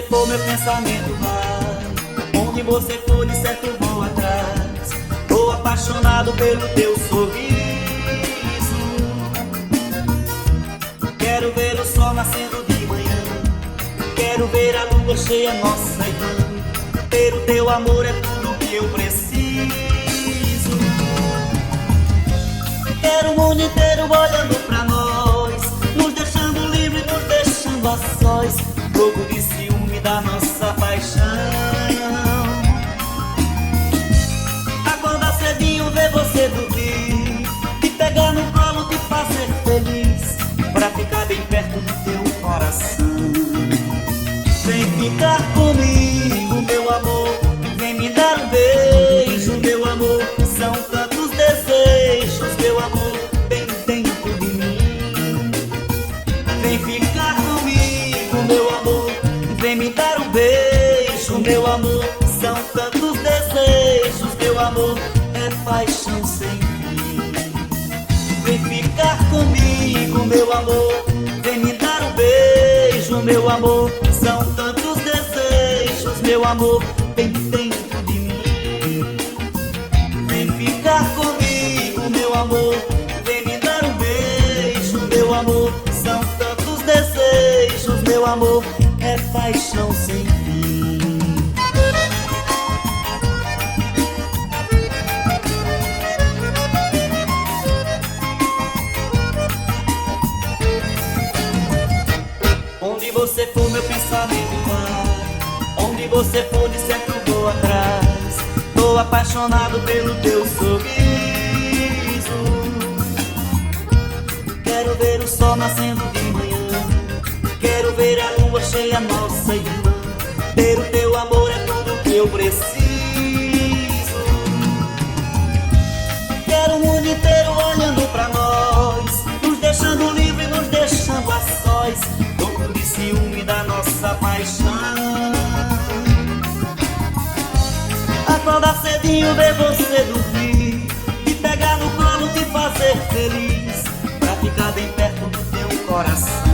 for, meu pensamento vai. Onde você for, de certo vou atrás. Tô apaixonado pelo teu sorriso. Quero ver o sol nascendo de manhã. Quero ver a lua cheia, nossa irmã. Ter o teu amor é tudo que eu preciso. Quero o mundo inteiro olhando pra nós, nos deixando livre, nos deixando a sós. Jogo de ciúme da nossa paixão. Acordar cedinho, ver você dormir, te pegar no colo, te fazer feliz, pra ficar bem perto do teu coração. Vem ficar comigo, meu amor, vem me dar um beijo, meu amor. São tantos desejos, meu amor, bem dentro de mim. Vem ficar comigo, meu amor, vem me dar um beijo, meu amor. São tantos desejos, meu amor, é paixão sem fim. Vem ficar comigo, meu amor, vem me dar um beijo, meu amor. São tantos desejos, meu amor, bem dentro de mim. Vem ficar comigo, meu amor, vem me dar um beijo, meu amor. São tantos desejos, meu amor, é paixão sem fim. Onde você for, meu pensamento vai. Onde você for, de certo vou atrás. Tô apaixonado pelo teu sorriso. Quero ver o sol nascendo de manhã. Quero ver a lua cheia, nossa irmã. Ter o teu amor é tudo que eu preciso. Quero o mundo inteiro olhando pra nós, nos deixando livre, nos deixando a sós. Louco de ciúme da nossa paixão. Acordar cedinho, ver você dormir, te pegar no colo, te fazer feliz, pra ficar bem perto do teu coração.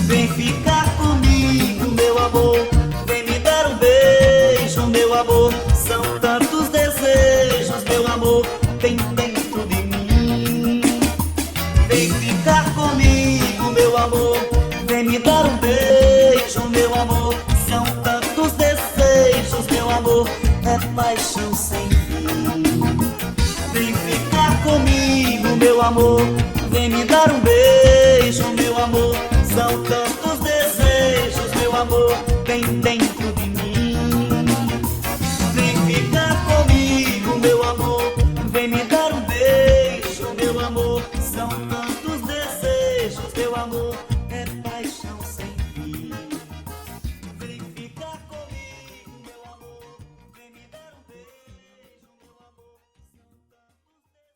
Vem ficar comigo, meu amor, vem me dar um beijo, meu amor. São tantos desejos, meu amor, bem dentro de mim. Vem ficar comigo, meu amor, vem me dar um beijo, meu amor. São tantos desejos, meu amor, é paixão sem fim. Vem ficar comigo, meu amor, vem me dar um beijo, meu amor. São tantos